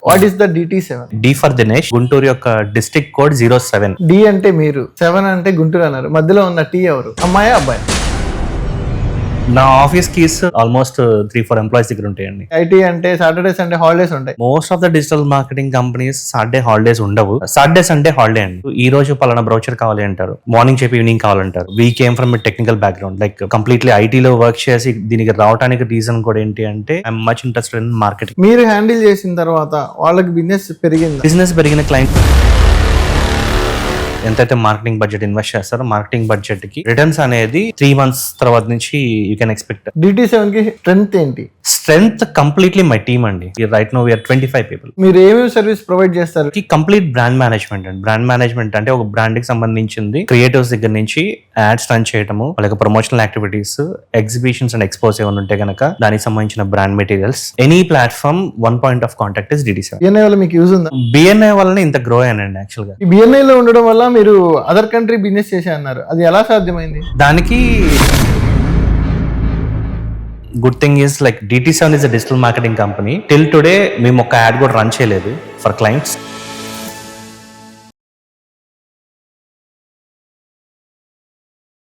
What is the DT7? D for Dinesh, Guntur యొక్క district code 07. D అంటే మీరు, 7 అంటే గుంటూరు అన్నారు. మధ్యలో ఉన్న T ఎవరు? అమ్మాయా అబ్బాయి? నా ఆఫీస్ కీస్ ఆల్మోస్ట్ 3-4 ఎంప్లాయీస్ దగ్గర ఉంటాయండి. IT అంటే సాటర్డే సండే హాలిడేస్ ఉంటాయి. Most of the digital marketing companies Saturday holidays ఉండవు. సాటర్డే సండే హాలిడే అండి. ఈ రోజు పలానా బ్రౌచర్ కావాలి అంటారు, మార్నింగ్ చెప్పి ఈవినింగ్ కావాలంటారు. We came from technical background, like completely ఐటీలో వర్క్ చేసి దీనికి రావడానికి రీజన్ కూడా ఏంటి అంటే I'm much interested in marketing. మీరు హ్యాండిల్ చేసిన తర్వాత వాళ్ళకి బిజినెస్ పెరిగింది. బిజినెస్ పెరిగిన క్లయింట్ ఎంతైతే మార్కెటింగ్ బడ్జెట్ ఇన్వెస్ట్ చేస్తారో మార్కెటింగ్ బడ్జెట్ కి రిటర్న్స్ అనేది 3 months తర్వాత నుంచి యూ కెన్ ఎక్స్పెక్ట్. DT7 కి స్ట్రెంగ్త్ ఏంటి? స్ట్రెంగ్త్ కంప్లీట్లీ మై టీమ్ అండి. Right now we are 25 people. మీరు ఏమేమి సర్వీస్ ప్రొవైడ్ చేస్తారు? కంప్లీట్ బ్రాండ్ మేనేజ్మెంట్ అండి. బ్రాండ్ మేనేజ్మెంట్ అంటే ఒక బ్రాండ్ కి సంబంధించింది క్రియేటివ్స్ దగ్గర నుంచి యాడ్స్ రన్ చేయడము, అలాగే promotional activities, exhibitions and expos ఏమైనా ఉంటే కనుక దానికి సంబంధించిన brand materials, any platform one point of contact is DT7. BNI వల్ల మీకు యూజ్ ఉందా? BNI వల్లనే ఇంత గ్రో అయ్యానండి యాక్చువల్ గా. ఈ BNI లో ఉండడం వల్ల మీరు అదర్ కంట్రీ బిజినెస్ చేసే అన్నారు, అది ఎలా సాధ్యమైంది? దానికి good thing is like DT7 is a digital marketing company. Till today మేము ఒక యాడ్ కూడా రన్ చేయలేదు ఫర్ క్లయింట్స్.